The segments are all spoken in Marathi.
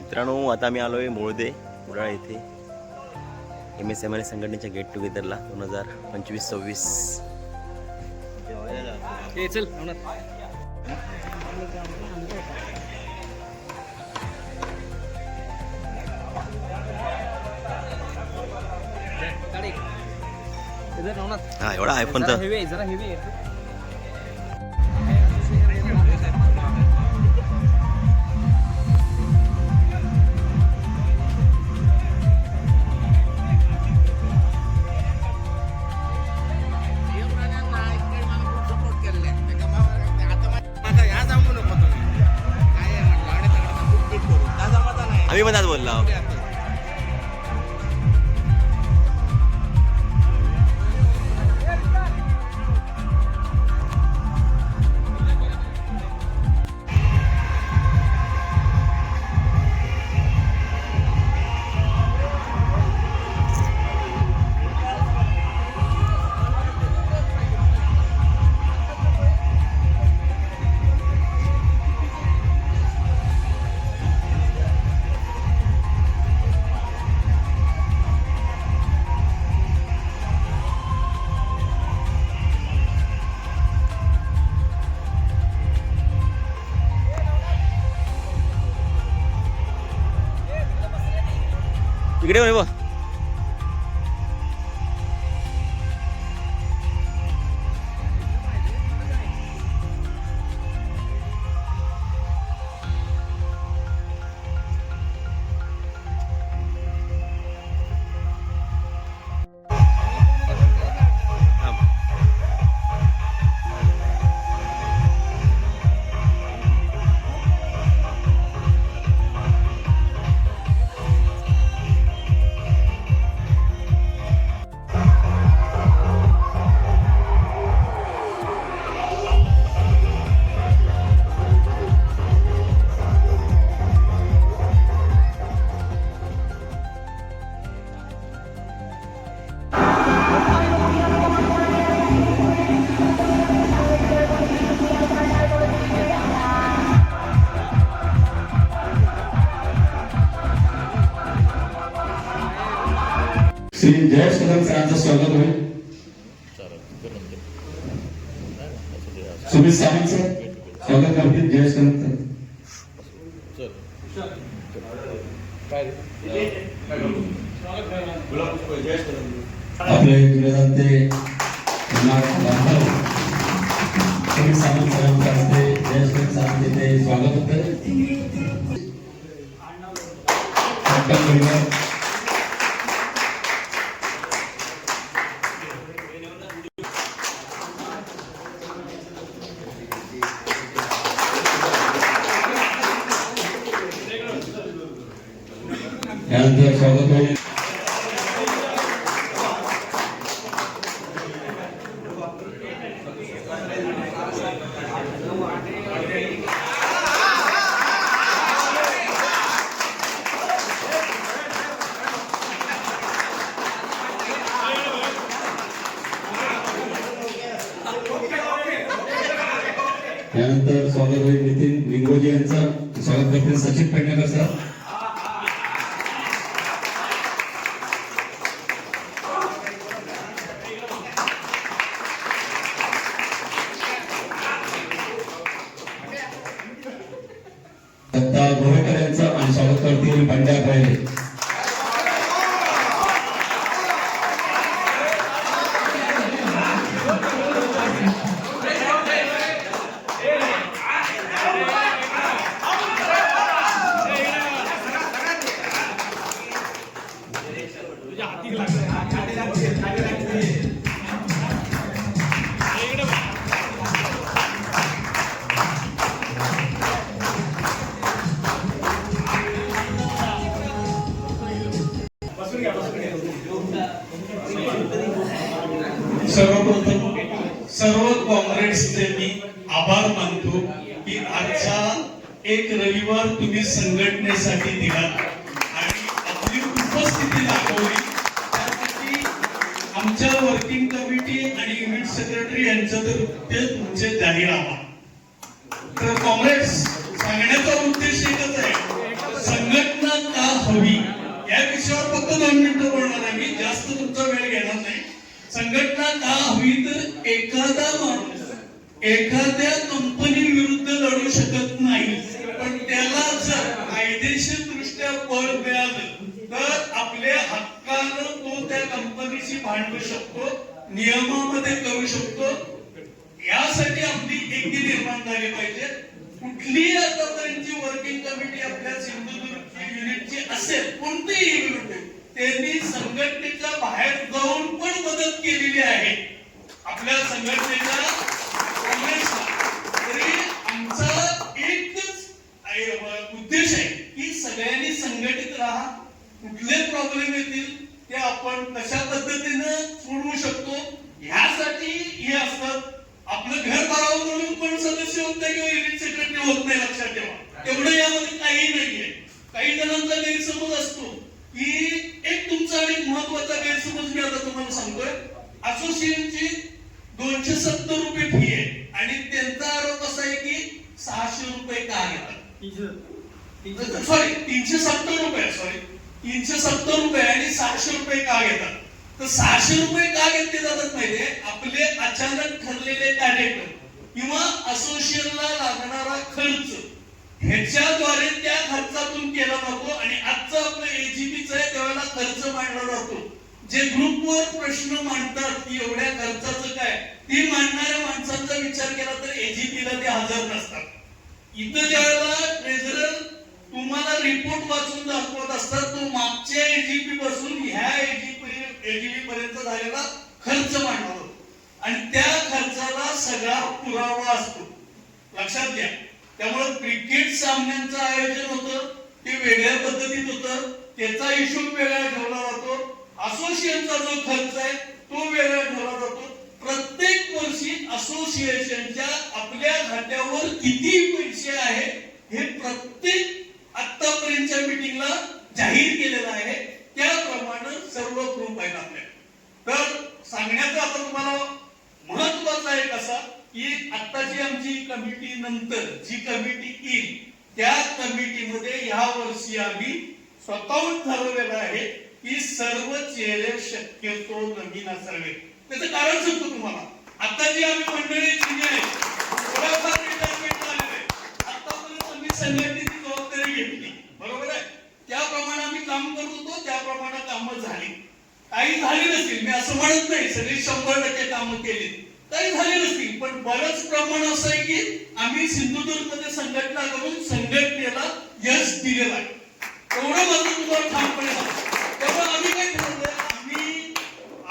मित्रांनो, आता आम्ही आलो आहे मोळदे कुडाळ येथे MSML संघटनेच्या गेट टुगेदरला 2025-26. चल हा एवढा आयफोनचा जरा हेवी आहे. आम्ही पण आज बोललो. इकडे बघ. श्री जयेश कदम सरांचं स्वागत होईल. सुमित सावंत सर स्वागत करतील. जयेश कदम आपले विरोधांचे सुमित सावंत सरांच्या हस्ते जयेश कदम सरांचे ते स्वागत होतं. यानंतर स्वागत होईल नितीन लिंगोजी यांचं स्वागत करतील सचिन पेडणेकर सर. दत्ता गोवेकर यांचं आणि स्वागत करतील बंड्या पहिले. सर्वप्रथम सर्व काँग्रेसचे मी आभार मानतो की आजचा एक रविवार तुम्ही संघटनेसाठी दिला आणि आपली उपस्थिती दाखवली. त्यासाठी आमच्या वर्किंग कमिटी आणि युनिट सेक्रेटरी यांचं तर ते तुमचे जाहीर आभार. तर काँग्रेस सांगण्याचा उद्देश एकच आहे, संघटना हवी या विषयावर फक्त 2 मिनिटं बोलणार आहे मी, जास्त तुमचा वेळ घेणार नाही. संघटना का हवी तर एखादा माणूस एखाद्या कंपनी विरुद्ध लढू शकत नाही, पण त्याला जर कायदेशीर दृष्ट्या बळ मिळालं तर आपल्या हक्कानं तो त्या कंपनीशी भांडू शकतो, नियमामध्ये करू शकतो. यासाठी आपली एकी निर्माण झाली पाहिजे. कुठलीही आतापर्यंतची वर्किंग कमिटी आपल्या सिंधुदुर्ग युनिटची असेल, कोणतीही युनिट, त्यांनी संघटनेच्या बाहेर जाऊन पण मदत केलेली आहे आपल्या संघटनेच्या काँग्रेसला. तरी आमचा एकच उद्देश आहे की सगळ्यांनी संघटित राहा. कुठले प्रॉब्लेम येतील ते आपण कशा पद्धतीने सोडवू शकतो ह्यासाठी हे असतात. आपलं घर भरावं म्हणून पण सदस्य होत नाही किंवा युनिट सेक्रेटरी होत नाही, लक्षात ठेवा. तेवढं यामध्ये काही नाहीये. काही जणांचा गैरसमज असतो की एक तुमचा एक महत्वाचा गैरसमज मी आता तुम्हाला सांगतोय. असोसिएशनची 270 रुपये फी आहे आणि त्यांचा आरोप असा आहे की 600 रुपये का घेतात, सॉरी 370 रुपये, सॉरी 370 रुपये आणि 600 रुपये का घेतात. तर 600 रुपये का घेतले जातात माहितीये, आपले अचानक ठरलेले कार्यक्रम किंवा असोसिएशनला लागणारा खर्च ह्याच्याद्वारे त्या खर्चातून केला जातो. आणि आजचं आपलं एजीपीचं आहे त्यावेळेला खर्च मांडला जातो. जे ग्रुपवर प्रश्न मांडतात की एवढ्या खर्चाचं काय, ती मांडणाऱ्या माणसांचा विचार केला तर एजीपीला ते हजर नसतात. इथं ज्यावेळेला ट्रेझरर तुम्हाला रिपोर्ट वाचून दाखवत असतात, तो मागच्या एजीपी पासून ह्या एजीपी पर्यंत झालेला खर्च मांडला जातो आणि त्या खर्चाला सगळा पुरावा असतो, लक्षात घ्या. त्यामुळे क्रिकेट सामन्यांचं आयोजन होतं ते वेगळ्या पद्धतीत होतं, त्याचा हिशोब वेगळा ठेवला जातो. असोसिएशनचा जो खर्च आहे तो वेगळा ठेवला जातो. प्रत्येक वर्षी असोसिएशनच्या आपल्या खात्यावर किती पैसे आहेत हे प्रत्येक आतापर्यंतच्या मीटिंगला जाहीर केलेलं आहे. त्याप्रमाणे सर्व प्रूफ आहेत आपल्याला. तर सांगण्याचा आता तुम्हाला महत्वाचा आहे कसा की आत्ताची आमची कमिटी नंतर जी कमिटी येईल त्या कमिटीमध्ये या वर्षी आम्ही स्वतःहून ठरवलेलं आहे की सर्व चेहरे शक्यतो नवीन असावे. त्याचं कारण सांगतो तुम्हाला. आता जी आम्ही मंडळी जुनी आहे, थोडाफार रिटायरमेंट झालेलं आहे, आतापर्यंत आम्ही संघटनेची जबाबदारी घेतली, बरोबर आहे. त्याप्रमाणे आम्ही काम करत होतो, त्याप्रमाणे कामं झाली. काही झाली नसतील, मी असं म्हणत नाही सगळी 100% कामं केली, काही झाले नसतील, पण बरंच प्रमाण असं आहे की आम्ही सिंधुदुर्ग मध्ये संघटना करून संघटनेला यश दिलेलं आहे. एवढं मात्र तुम्हाला ठामपणे सांगतो. तेव्हा आम्ही काय ठरवलं, आम्ही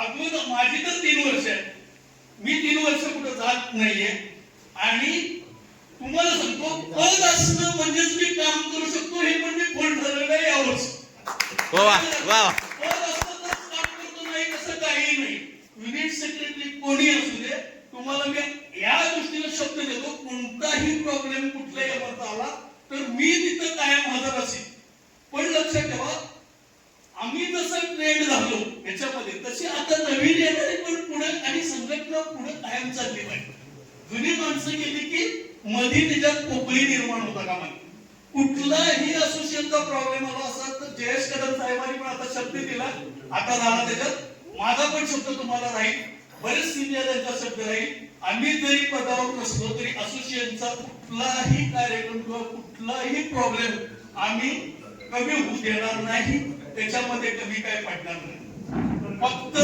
अजून माझी तर 3 वर्ष आहे, मी 3 वर्ष कुठं जात नाहीये. आणि तुम्हाला सांगतो पद असणं म्हणजेच मी काम करू शकतो हे पण मी फोन ठरवलं आहे यावर्षी. पद असतं तर काम करतो, नाही असं काही नाही. युनिट सेक्रेटरी कोणी असू दे, तुम्हाला मी या दृष्टीने शब्द देतो, कोणताही प्रॉब्लेम कुठल्याही याचा आला तर मी तिथं कायम हजर असेल. पण लक्षात ठेवा, आम्ही जसं ट्रेंड झालो याच्यामध्ये तशी आता नवीन येणारे पण पुढे आणि संघटना पुढे कायम चालली पाहिजे. जुनी माणसं गेली की मध्ये त्याच्यात पोकळी निर्माण होता कामा नये. कुठलाही असोसिएशनचा प्रॉब्लेम आला असा तर जयेश कदम साहेबांनी पण आता शब्द दिला, आता झाला त्याच्यात. माझा पण शब्द तुम्हाला राहील, बरेच सिनियर यांचा शब्द राहील. आम्ही जरी पदावर नसलो तरी असोसिएशनचा कुठलाही कार्यक्रम किंवा कुठलाही प्रॉब्लेम आम्ही कमी होऊ देणार नाही, त्याच्यामध्ये कमी काय पडणार नाही. फक्त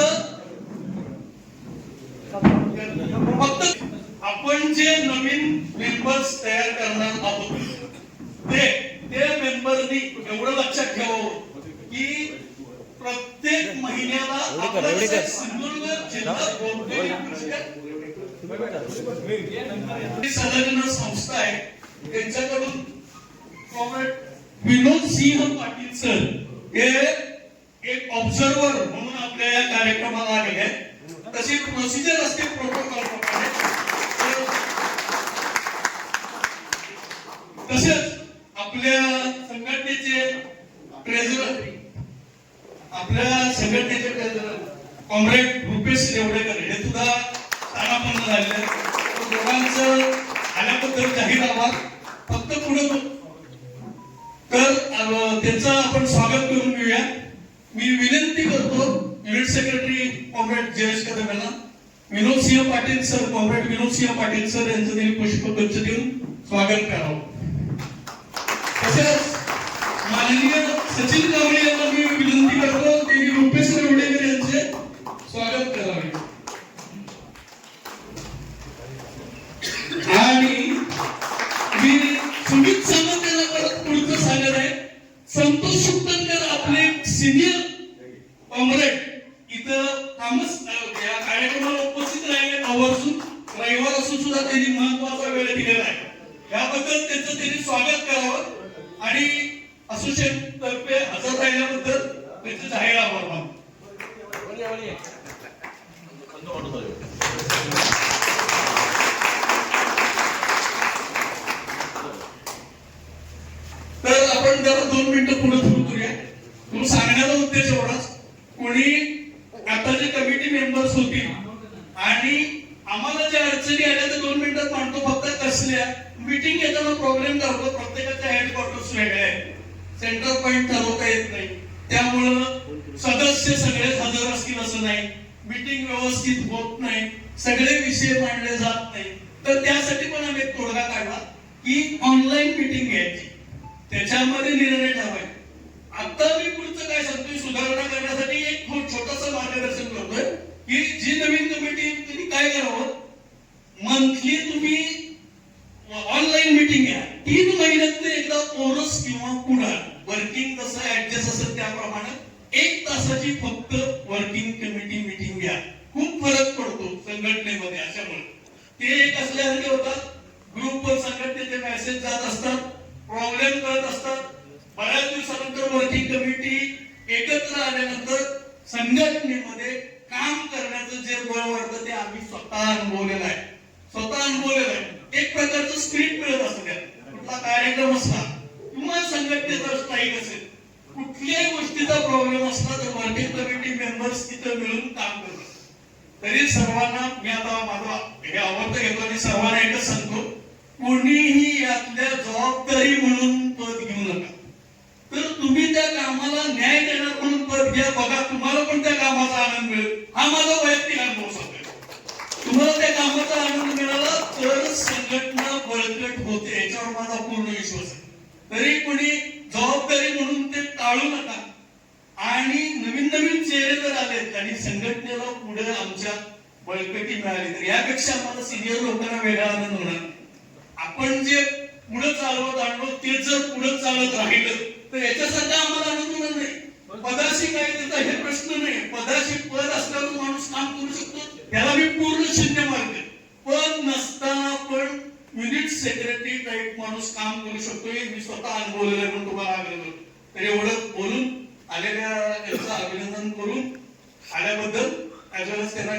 आपण जे नवीन मेंबर्स तयार करणार आहोत ते मेंबरनी एवढं लक्षात ठेवावं की प्रत्येक महिन्याला सिंधुदुर्ग जिल्हा संलग्न संस्था आहे त्यांच्याकडून कॉम्रेड विनोद सिंह पाटील सर हे एक ऑब्झर्वर म्हणून आपल्या या कार्यक्रमाला आलेले आहेत. तशी प्रोसिजर असते प्रोटोकॉल प्रमाणे. तसेच आपल्या संघटनेचे ट्रेझरर कॉम्रेड रुपेश रेवडेकर हे सुद्धा स्थानापन्न झालेले आहेत. दोघांचं आल्याबद्दल जाहीर आभार. फक्त पुढे तर त्यांचं आपण स्वागत करून घेऊया. मी विनंती करतो unit secretary comrade Jayesh Kadam यांना, Vinodsingh Patil sir, comrade Vinodsingh Patil sir यांचं त्यांनी पुष्पगुच्छ देऊन स्वागत करावं. तसेच माननीय सचिन कांबळे यांना मी विनंती करतो त्यांनी रुपेश रेवडेकर यांचे स्वागत करावे. आणि मी सुमित सामंत यांना परत पुढचं सांगत आहे. संतोष सुक्तनकर आपले सिनियर कॉम्रेड इथं कामच या कार्यक्रमाला उपस्थित राहिले. आवर्जून रविवार असून सुद्धा त्यांनी महत्वाचा वेळ दिलेला आहे. याबद्दल त्यांचं त्यांनी स्वागत करावं आणि असोसिएशन तर्फे हजर राहिल्याबद्दल त्यांचे जाहीर आभार मानतो. तर आपण जरा 2 मिनिटं पुढे सुरू करूया. तुम्ही सांगण्याचा उद्देश एवढाच, कोणी आता जे कमिटी मेंबर्स होतील आणि आम्हाला ज्या अडचणी आल्या त्या 2 मिनिटात मांडतो. फक्त कसल्या मीटिंग येताना प्रॉब्लेम दाखवतो. प्रत्येकाच्या हेडक्वार्टर्स वेगळे आहेत, सेंटर पॉइंट ठरवता येत नाही. त्यामुळं सदस्य सगळेच हजर असतील असं नाही, मीटिंग व्यवस्थित होत नाही, सगळे विषय मांडले जात नाही. तर त्यासाठी पण आम्ही एक तोडगा काढला की ऑनलाईन मीटिंग घ्यायची, त्याच्यामध्ये निर्णय ठरवायचे. आता मी पुढचं काय सांगतोय, सुधारणा करण्यासाठी एक छोटंसं मार्गदर्शन करतोय की जी नवीन कमिटी तुम्ही काय करावं, मंथली तुम्ही ऑनलाईन मीटिंग घ्या. 3 महिन्यातून एकदा कोरस किंवा पुढार वर्किंग जसं ऍडजस्ट असेल त्याप्रमाणे 1 तासाची फक्त वर्किंग कमिटी मीटिंग घ्या. खूप फरक पडतो संघटनेमध्ये. अशामुळे ते एक असल्यासारखे होतात. ग्रुपवर संघटनेचे मेसेज जात असतात, प्रॉब्लेम करत असतात. बऱ्याच दिवसानंतर वर्किंग कमिटी एकत्र आल्यानंतर संघटनेमध्ये काम करण्याचं जे बळ वाढतं ते आम्ही स्वतः अनुभवलेलं आहे. एक प्रकारचं स्पिरिट मिळत असतं. त्यात कुठला कार्यक्रम असला किंवा संघटनेचा स्ट्राईक असेल, कुठल्याही गोष्टीचा प्रॉब्लेम असला तर वर्किंग कमिटी मेंबर्स तिथे मिळून काम करतात. तरी सर्वांना मी आता माझं हे आवडतं घेतो आणि सर्वांना एकच सांगतो, कोणीही यातल्या जबाबदारी म्हणून पद घेऊ नका. तर तुम्ही त्या कामाला न्याय देणार म्हणून पद घ्या. बघा, तुम्हाला पण त्या कामाचा आनंद मिळेल. हा माझा वैयक्तिक अनुभव सांगतो. तुम्हाला त्या कामाचा आनंद मिळाला तर संघटना बळकट होते, याच्यावर माझा पूर्ण विश्वास आहे. तरी कोणी जबाबदारी म्हणून ते टाळू नका. आणि नवीन चेहरे जर आलेत आणि संघटनेला पुढे आमच्या बळकटी मिळाली तर यापेक्षा आम्हाला सिनियर लोकांना वेगळा आनंद होणार. आपण जे पुढे चालवत आणलो ते जर पुढे चालत राहिलं तर याच्यासारखा आम्हाला आनंद होणार नाही. पदाशी काय देता हे प्रश्न नाही. पदाशी पद असल्यावर माणूस काम करू शकतो, त्याला मी पूर्ण शिंदे मारते. पद नसताना पण युनिट सेक्रेटरी टाईप माणूस काम करू शकतो, हे मी स्वतः अनुभवलेलं आहे म्हणून तुम्हाला आग्रह करतो. तर एवढं बोलून आलेल्या यांचं अभिनंदन करून आल्याबद्दल त्यांना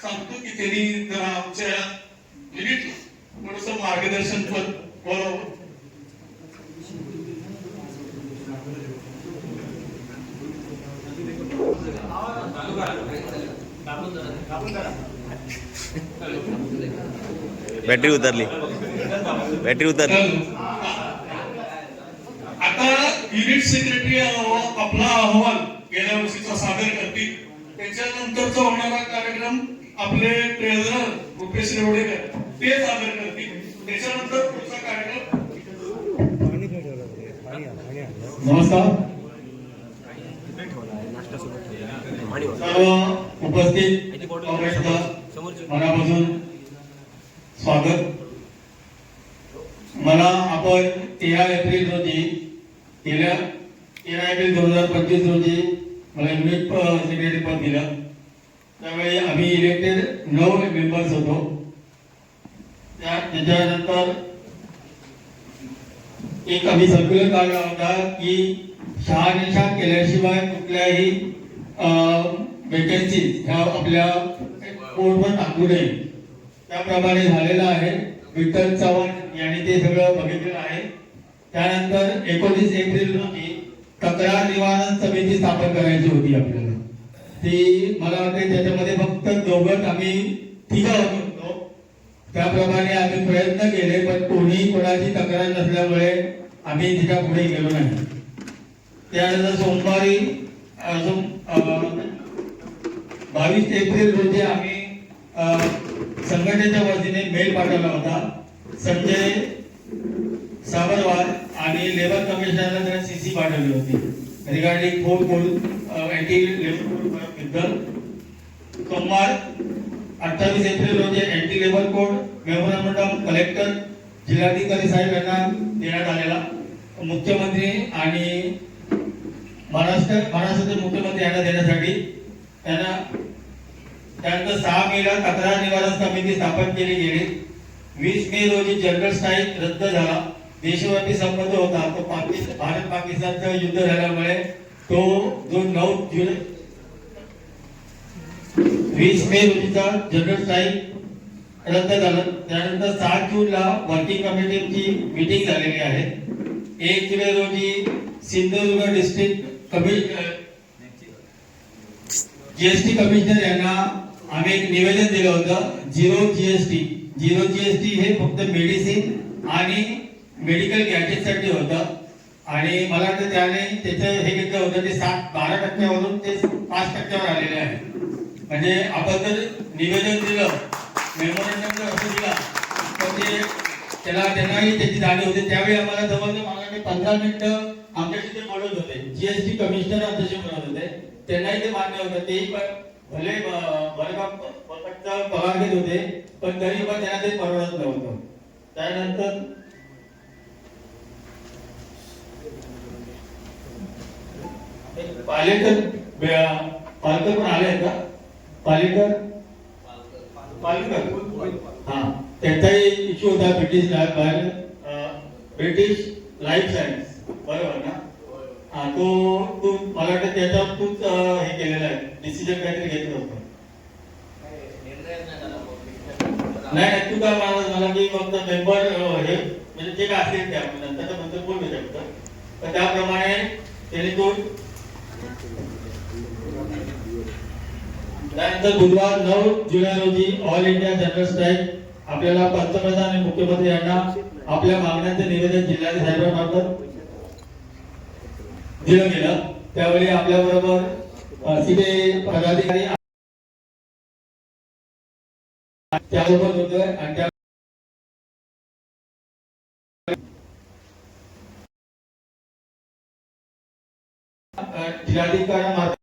सांगतो की त्यांनी जरा आमच्या युनिट थोडस मार्गदर्शन पद बोलावं. बॅटरी उतरली. आता युनिट सेक्रेटरी आपला अहवाल गेल्या वर्षीचा सादर करतील. त्याच्यानंतरचा होणारा कार्यक्रम आपले ट्रेझरर रुपेश रेवडेकर ते सादर करतील. त्याच्यानंतर पुढचा कार्यक्रम. नमस्कार सर्व उपस्थित मनापासून स्वागत. मला आपण 13 एप्रिल रोजी 13 एप्रिल 2025 रोजी मला युनिट सेक्रेटरी पद दिलं. त्यावेळी आम्ही इलेक्टेड 9 मेंबर्स होतो. त्याच्यानंतर एक आम्ही सर्क्युलर काढला होता की शहानिशा केल्याशिवाय कुठल्याही वेकन्सी ह्या आपल्या बोर्डवर टाकू नये. त्याप्रमाणे झालेलं आहे. विठ्ठल चव्हाण यांनी ते सगळं बघितलेलं आहे. त्यानंतर 19 एप्रिल रोजी तक्रार निवारण समिती स्थापन करायची होती आपल्याला. ती मला वाटते त्याच्यामध्ये फक्त दोघं आम्ही 3 होतो. त्याप्रमाणे आम्ही प्रयत्न केले पण कोणाची तक्रार नसल्यामुळे आम्ही तिच्या पुढे गेलो नाही. त्यानंतर सोमवारी अजून 22 एप्रिल रोजी आम्ही संघटनेच्या वतीने मेल पाठवला होता. संजय साबरवाल आणि लेबर कमिशनरला त्याने CC पाठवली होती regarding 4 code anti labour code बद्दल. सोमवार 28 एप्रिल रोजी anti labour code memorandum collector जिल्हाधिकारी साहेब यांना देण्यात आलेला. मुख्यमंत्री आणि महाराष्ट्राचे मुख्यमंत्री यांना देण्यासाठी त्यांना. त्यानंतर 6 मेला तक्रार निवारण समिती स्थापन केली गेली. 20 मे रोजी जनरल स्ट्राईक रद्द झाला. देशव्यापी संबंध होता तो भारत पाकिस्तानचं युद्ध झाल्यामुळे तो जो 9 जुलै 20 मे रोजीचा जनरल स्ट्राईक रद्द झाला. त्यानंतर 7 जूनला वर्किंग कमिटीची मीटिंग झालेली आहे. 1 जुलै रोजी सिंधुदुर्ग डिस्ट्रिक्ट GST कमिशनर यांना आम्ही एक निवेदन दिलं होतं. झिरो जीएसटी हे फक्त मेडिसिन आणि मेडिकल गॅजेटसाठी होतं आणि मला वाटतं त्याने त्याचं हे घेतलं होतं ते 12% ते 5% आलेले आहे. म्हणजे आपण जर निवेदन दिलं मेमोरंडम जर असं दिला तर ते त्यांनाही त्याची जाणीव होते. त्यावेळी आम्हाला जवळजवळ मला 15 मिनिटं आमच्याशी ते बोलत होते. GST कमिशनर आमच्याशी बोलत होते. त्यांनाही ते मान्य होतं. तेही पण भले पगार घेत होते पण तरी पण त्यांना ते परवडत नव्हतं. त्यानंतर पालेकर पण आले आहेत का? पालेकर हा त्यांचाही इश्यू होता. ब्रिटिश लाईफ सायन्स बरोबर ना? हा तो मला वाटतं त्याच्यावर तूच हे केलेलं आहे डिसिजन काहीतरी घेतलं होतं. नाही तू काय मला की फक्त मेंबर हे म्हणजे जे काय असेल ते आपण नंतर बोलू शकतो. तर त्याप्रमाणे त्यांनी तो. त्यानंतर बुधवार 9 जुलै रोजी ऑल इंडिया जनरल स्ट्राईक आपल्याला पंतप्रधान आणि मुख्यमंत्री यांना आपल्या मागण्यांचे निवेदन जिल्हाधिकारी साहेबांमार्फत दिलं गेलं. त्यावेळी आपल्या बरोबर सीबीआय पदाधिकारी त्यासोबत होते आणि त्या जिल्हाधिकाऱ्यांमार्फत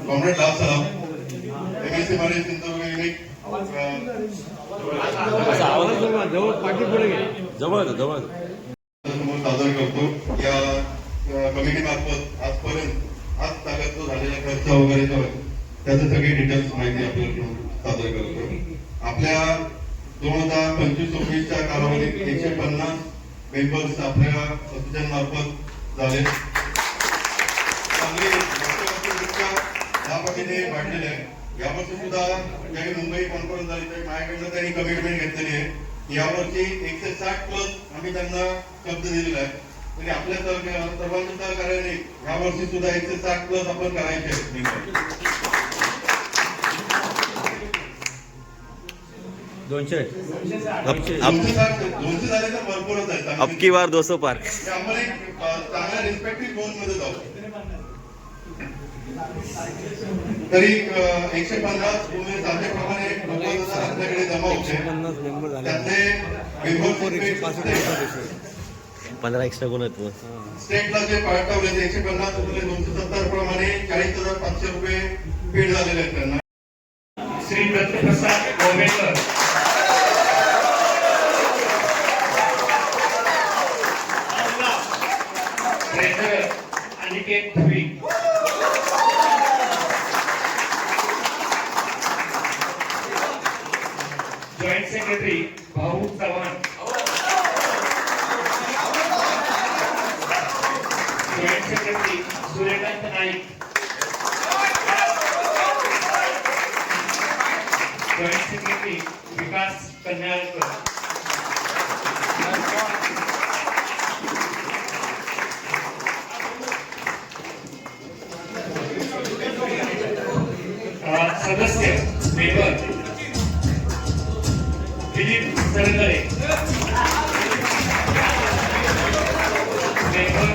कॉम्रेड लाल सलाम MSC मध्ये सिंधुदुर्ग युनिट जवळ सादर करतो. या कमिटी मार्फत आजपर्यंत आज तागात जो झालेला खर्च वगैरे जो आहे त्याचे सगळे डिटेल्स माहिती आपल्याला सादर करतो. आपल्या 2025-26 च्या कालावधीत 150 मेंबर्स आपल्या असोसिएशन मार्फत झाले. या पद्धतीने वाढलेले आहे. यावर्षी सुद्धा ज्यावेळी मुंबई कॉन्फरन्स झाली त्यावेळी माझ्याकडनं त्यांनी कमिटमेंट घेतलेली आहे. यावर्षी 160+ आम्ही त्यांना शब्द दिलेला आहे. म्हणजे आपल्या सर्वांच्या सहकार्याने यावर्षी सुद्धा 160+ आपण करायचे. 200 झाले तर भरपूरच आहेत. अब की बार 200 पार. आपण एक चांगल्या रिस्पेक्टिव्ह झोन मध्ये जाऊ. तरी 150 तुम्ही सांगितल्याप्रमाणे आपल्याकडे जमा होते. त्यातले 15 एक्स्ट्रा कोण आहेत? स्टेटला जे पाठवले 150 270 प्रमाणे 40,500 रुपये पेड झालेले आहेत त्यांना. Shri Dattaprasad Govekar, treasurer Aniket Bhui, joint secretary Bhau Chavan, joint secretary Suryakant Naik, joint secretary Vikas Kanyalkar, सदस्य मेंबर दिलीप सरकरे मेंबर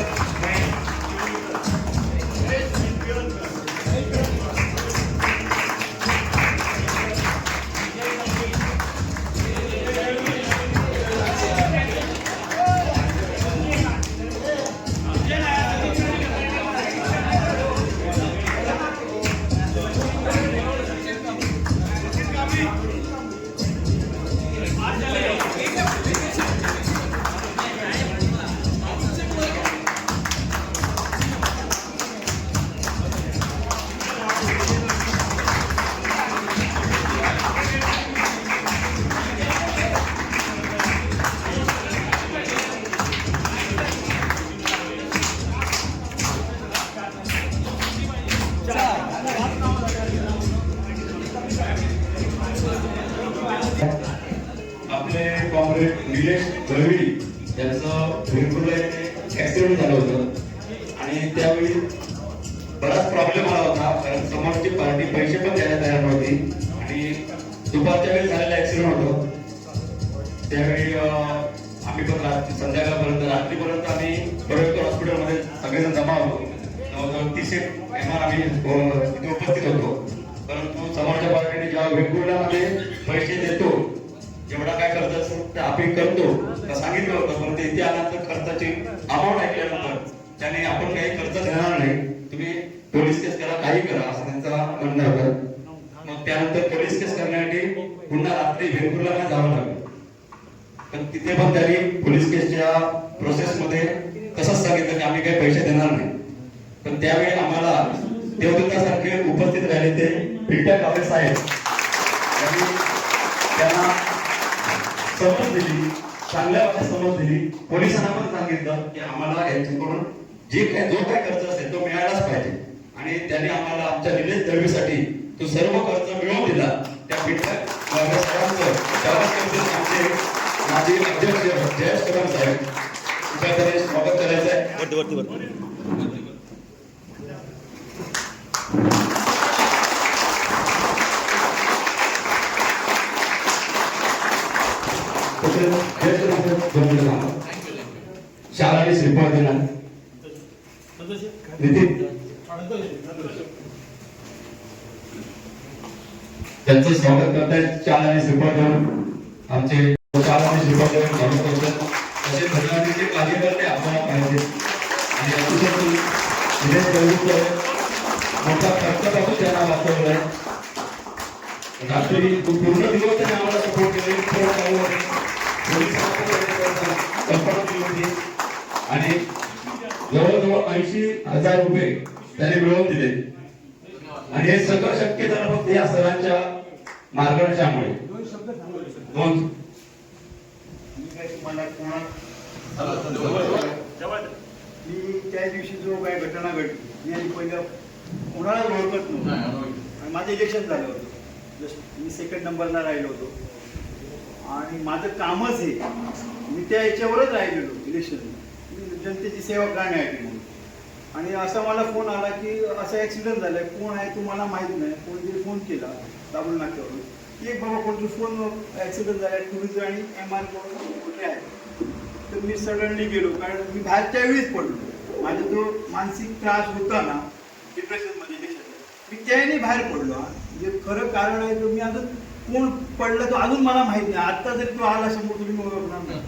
आपले कॉम्रेड निलेश द्रविडी यांचं भिरपूरला ऍक्सिडेंट झालं होतं आणि त्यावेळी बराच प्रॉब्लेम आला होता कारण समोरची पार्टी पैसे पण द्यायला तयार नव्हती आणि दुपारच्या वेळी झालेला ऍक्सिडेंट होतो त्यावेळी आम्ही पण संध्याकाळपर्यंत रात्रीपर्यंत आम्ही बरोबर हॉस्पिटलमध्ये सगळेजण जमा होतो जवळजवळ 30 MR आम्ही तिथे उपस्थित होतो परंतु समोरच्या पार्टीने जेव्हा भिरपूरमध्ये पैसे देतो जेवढा काय खर्च असेल ते आम्ही करतो सांगितलं होतं पण ते इथे आल्यानंतर खर्चाची अमाऊंट ऐकल्यानंतर त्याने आपण काही खर्च देणार नाही तुम्ही पोलीस केस करा काही करा असं त्यांचं म्हणणं होतं मग त्यानंतर पोलीस केस करण्यासाठी पुन्हा रात्री भिरपूरला जावं लागलं पण तिथे पण त्यांनी पोलीस केसच्या प्रोसेसमध्ये तसंच सांगितलं की आम्ही काही पैसे देणार नाही पण त्यावेळी आम्हाला देवदूतासारखे उपस्थित राहिले ते पिंट्या कावळे साहेब त्यांनी त्यांना समज दिली चांगल्या भाषेत समज दिली पोलिसांना पण सांगितलं की आम्हाला यांच्याकडून जो काही खर्च असेल तो मिळालाच पाहिजे आणि त्यांनी आम्हाला आमच्या निलेश दळवीसाठी तो सर्व खर्च मिळवून दिला त्या पिंट्या कावळे साहेबांचं त्यावेळेस आमचे माजी अध्यक्ष जयेश कदम साहेब तुझ्याकडे स्वागत करायचं आहे वरती शाळा श्रीपाद देणार नितीन त्यांचं स्वागत करतायत शाळा श्रीपाद देऊन आमचे शाळा श्रीपाद देऊन स्वागत करतात तसे धन्यवादीचे कार्यकर्ते आपल्याला पाहिजे आणि अतिशय निलेश दळवीकर मोठा खर्चापासून त्यांना वाचवलाय रात्री पूर्ण दिवस त्यांनी आम्हाला सपोर्ट केले आणि जवळजवळ 80,000 रुपये त्यांनी मिळवून दिले आणि हे सगळं शक्य झालं फक्त या सरांच्या मार्गदर्शनामुळे मी त्या दिवशी जो काही घटना घडली मी पहिल्या कोणाला ओळखत नव्हतं आणि माझं इलेक्शन झालं होतं मी सेकंड नंबरला राहिलो होतो आणि माझं कामच हे मी त्या याच्यावरच राहिलेलो इलेक्शन जनतेची सेवा करण्यासाठी म्हणून आणि असा मला फोन आला की असा ॲक्सिडेंट झालाय कोण आहे तुम्हाला माहीत नाही कोणीतरी फोन केला दाबूल नाक्यावरून की एक बाबा कोणतं फोन ॲक्सिडेंट झालाय टुरिस्ट आणि MR कुठे आहे तर मी सडनली गेलो कारण मी बाहेरच्या वेळीच पडलो माझा जो मानसिक त्रास होता ना डिप्रेशनमध्ये मी त्याने बाहेर पडलो म्हणजे खरं कारण आहे तर मी अजून कोण पडलं तो अजून मला माहित नाही आता जरी तो आला समोर तुम्ही ओळखणार नाही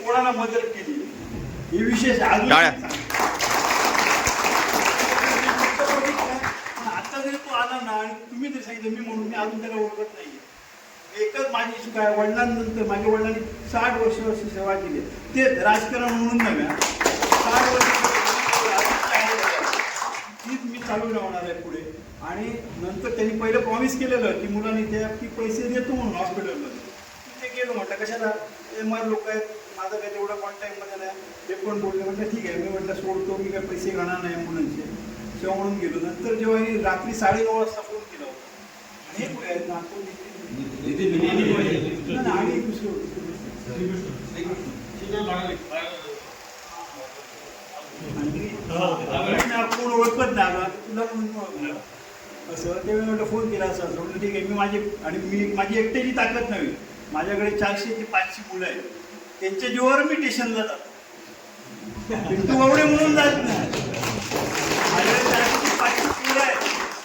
कोणाला मदत केली हे विशेष अजून आता जरी तो आला ना आणि तुम्ही जर सांगितलं मी म्हणून मी अजून त्याला ओळखत नाही एकच माझी चूक आहे वडिलांनंतर माझ्या वडिलांनी 60 वर्ष सेवा केली ते राजकारण म्हणून नव्या 60 वर्ष तीच मी चालू राहणार आहे पुढे आणि नंतर त्यांनी पहिलं प्रॉमिस केलेलं की मुलांनी त्या की पैसे देतो म्हणून हॉस्पिटलमध्ये ते गेलो म्हटलं कशाला MR लोक आहेत माझं काय तेवढं कॉन्टॅक्टमध्ये नाही ते पण बोलले म्हटलं ठीक आहे मी म्हटलं सोडतो मी काय पैसे घेणार नाही मुलांचे तेव्हा म्हणून गेलो नंतर जेव्हा रात्री 9:30 वाजता फोन केला होता आणि हे कुठे आहेत ना आणि दुसरं आपण ओळखत नाही तुला म्हणून असं ते म्हटलं फोन केला असं असं म्हटलं ठीक आहे मी माझी एकट्याची ताकद नव्हे, माझ्याकडे 400 ते 500 मुलं आहेत, त्यांच्या जीवावर मी स्टेशनला जातो. पिंटू बावडे म्हणून जात नाही, माझ्याकडे 400 ते 500 मुलं आहेत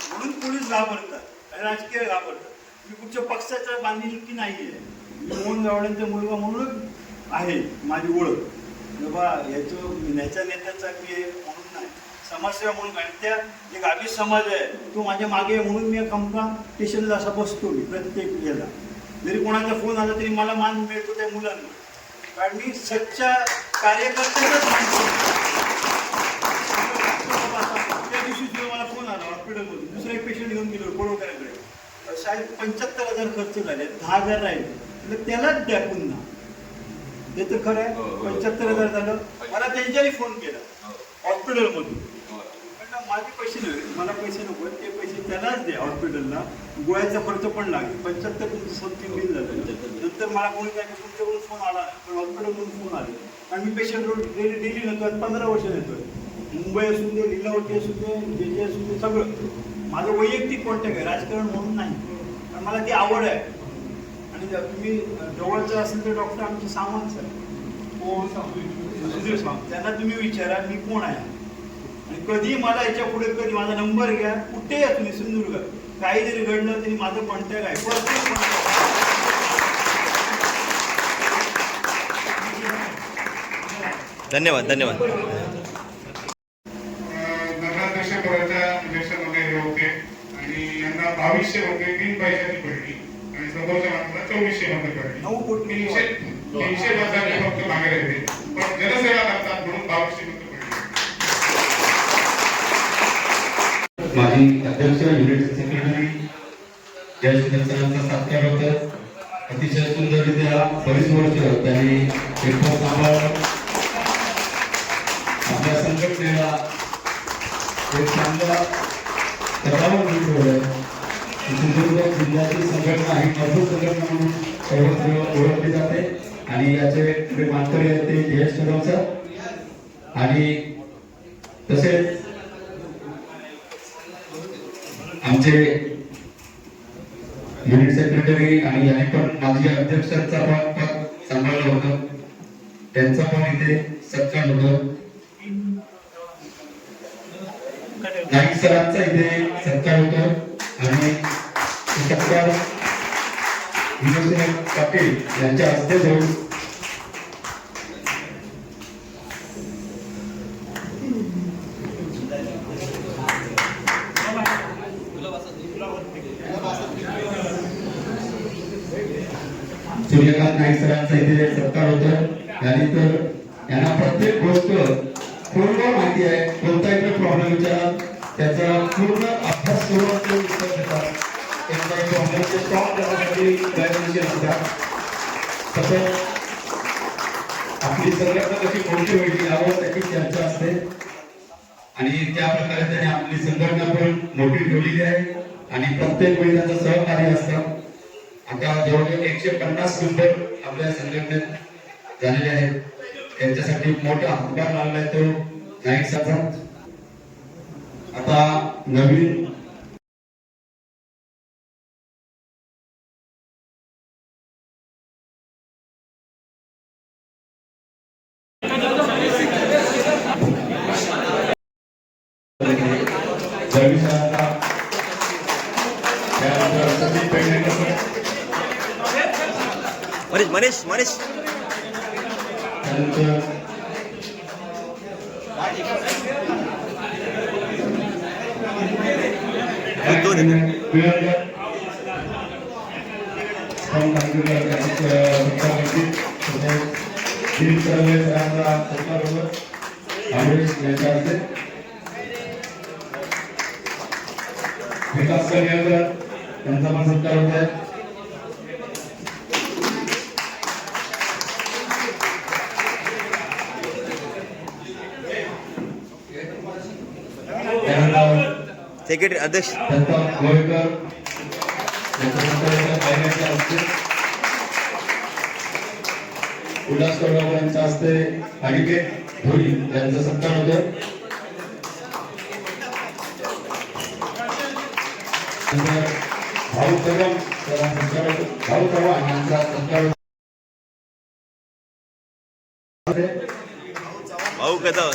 म्हणून पोलीस घाबरतात, राजकीय घाबरतात. मी कुठच्या पक्षाचा बांधिलकी नाही आहे, मी मोहन गावड्यांचा मुलगा म्हणून आहे माझी ओळख. बाबा ह्याच्या नेत्याचा मी म्हणून नाही, समाजसेवा म्हणून. आणि त्या जे गावी समाज आहे तो माझ्या मागे आहे म्हणून मी खमका स्टेशनला असा बसतो. मी प्रत्येक याला जरी कोणाचा फोन आला तरी मला मान मिळतो त्या मुलांना, कारण मी सच्चा कार्यकर्त्याचाच मानतो. त्या दिवशी सुद्धा मला फोन आला हॉस्पिटलमधून, दुसरा एक पेशंट घेऊन गेलो कोळवकरांकडे, साहेब 75,000 खर्च झाले, 10,000 राहिले, त्यालाच द्या पुन्हा. ते तर खरं आहे, 75,000 झालं. मला त्यांच्याही फोन केला हॉस्पिटलमधून, म्हटलं माझे पैसे नव्हे, मला पैसे नको, ते पैसे त्यालाच द्या हॉस्पिटलला, गोळ्याचा खर्च पण लागेल. 75 तुमचं समथिंग बिल झालं. नंतर मला कोणी काय तुमच्याकडून फोन आला नाही, पण हॉस्पिटलमधून फोन आले. आणि मी पेशंट डेली नव्हतो, 15 वर्ष येतोय. मुंबई असू दे, लीलावती असू दे, जे असू दे, सगळं माझं वैयक्तिक कॉन्टॅक्ट आहे, राजकारण म्हणून नाही, पण मला ती आवड आहे. आणि जर तुम्ही जवळचं असेल तर डॉक्टर आमचे सावंत सर, सुधीर सावंत, त्यांना तुम्ही विचारा मी कोण आहे. आणि कधी मला याच्या पुढे कधी माझा नंबर घ्या, कुठे या तुम्ही सिंधुदुर्ग, काही जरी घडलं तरी माझं कॉन्टॅक्ट आहे, धन्यवाद धन्यवाद. नगराध्यक्ष पदाच्या इलेक्शनमध्ये हे होते आणि यांना 2200 होते, 3 पैशाची पडली आणि समोरच्या माणसाला 2400 मध्ये पडली. 9 कोटी 300 मतांनी फक्त मागे राहिले, पण जनसेवा करतात म्हणून 2200 मतं पडली. माझी अध्यक्ष युनिट सेक्रेटरी जयश्री दर्शनांचा सत्कार होतं. अतिशय सुंदररित्या बरीच वर्ष त्यांनी पेपर सांभाळून आपल्या संघटनेला एक चांगला प्रभाव ठेवलं. सिंधुदुर्ग जिल्ह्याची संघटना ही मजबूत संघटना म्हणून सर्वत्र ओळखली जाते आणि याचे मानकरी आहेत ते जयेश कदम सर आणि तसेच आमचे युनिट सेक्रेटरी आणि यांनी पण माजी अध्यक्षांचा पद सांभाळलं होतं, त्यांचा पण इथे सत्कार होतो. नाईक सरांचा इथे सत्कार होतो आणि सत्कार विनोद पाटील यांच्या हस्ते होईल. सूर्यकांत नाईक सरांचा इथे सत्कार होतो आणि तर यांना प्रत्येक गोष्ट पूर्ण माहिती आहे. कोणताही प्रॉब्लेम विचारा त्याचा पूर्ण अभ्यास करून ते उत्तर देतात. एखाद्या प्रॉब्लेमचे सॉल्व्ह करण्यासाठी प्रयत्नशील असतात. तसंच आपली संघटना कशी मोठी होईल यावर त्याची चर्चा असते आणि त्या प्रकारे त्याने आपली संघटना पण मोठी ठेवलेली आहे आणि प्रत्येक वेळी त्याचं सहकार्य असतं. आता जवळजवळ 150 मेंबर आपल्या संघटनेत झालेले आहेत. त्यांच्यासाठी मोठा हातभार लागलाय तो नाईक साचा. आता नवीन मनीष मनीष विकास करण्यावर त्यांचा पण सत्कार होत आहे. सेक्रेटरी अध्यक्ष गोवेकर उल्हास कडगावकर यांच्या हस्ते अॅडव्होकेट धोरी यांचा सत्कार होतो. भाऊ कदम भाऊ चव्हाण यांचा संचालक भाऊ कदम.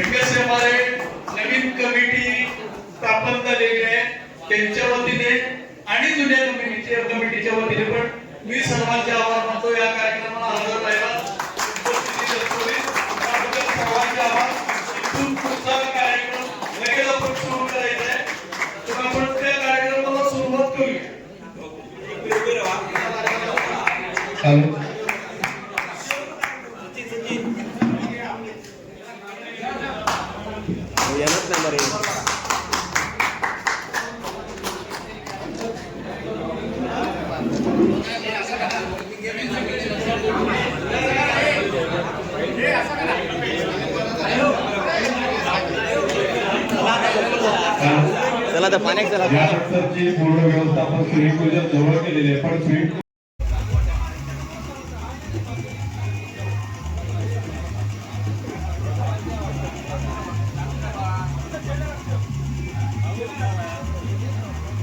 FSMRA नवीन कमिटी स्थापन झालेली आहे त्यांच्या वतीने आणि जुन्या कमिटीच्या वतीने पण मी सर्वांचे आभार मानतो. या कार्यक्रमाला हजर राहिला उपस्थिती दर्शवली त्याबद्दल सर्वांचे आभार. इथून पुढचा कार्यक्रम लगेच आपण सुरू करायचा आहे तर आपण त्या कार्यक्रमाला सुरुवात करूया. येणार नाही बरे. चला तर पाण्यात चला. या दफ्तरची पूर्ण व्यवस्थापन स्वीट पूजा जवळ केलेली आहे पण स्वीट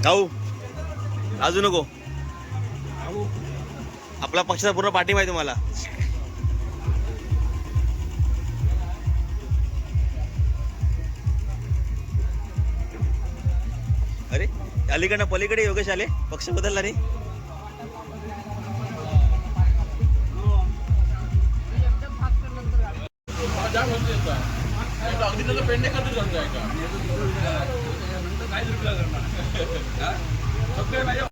खाऊ अजून नको. आपला पक्षाचा पूर्ण पाठिंबा आहे तुम्हाला. अरे अलीकडनं पलीकडे योगेश आले, पक्ष बदलला रे.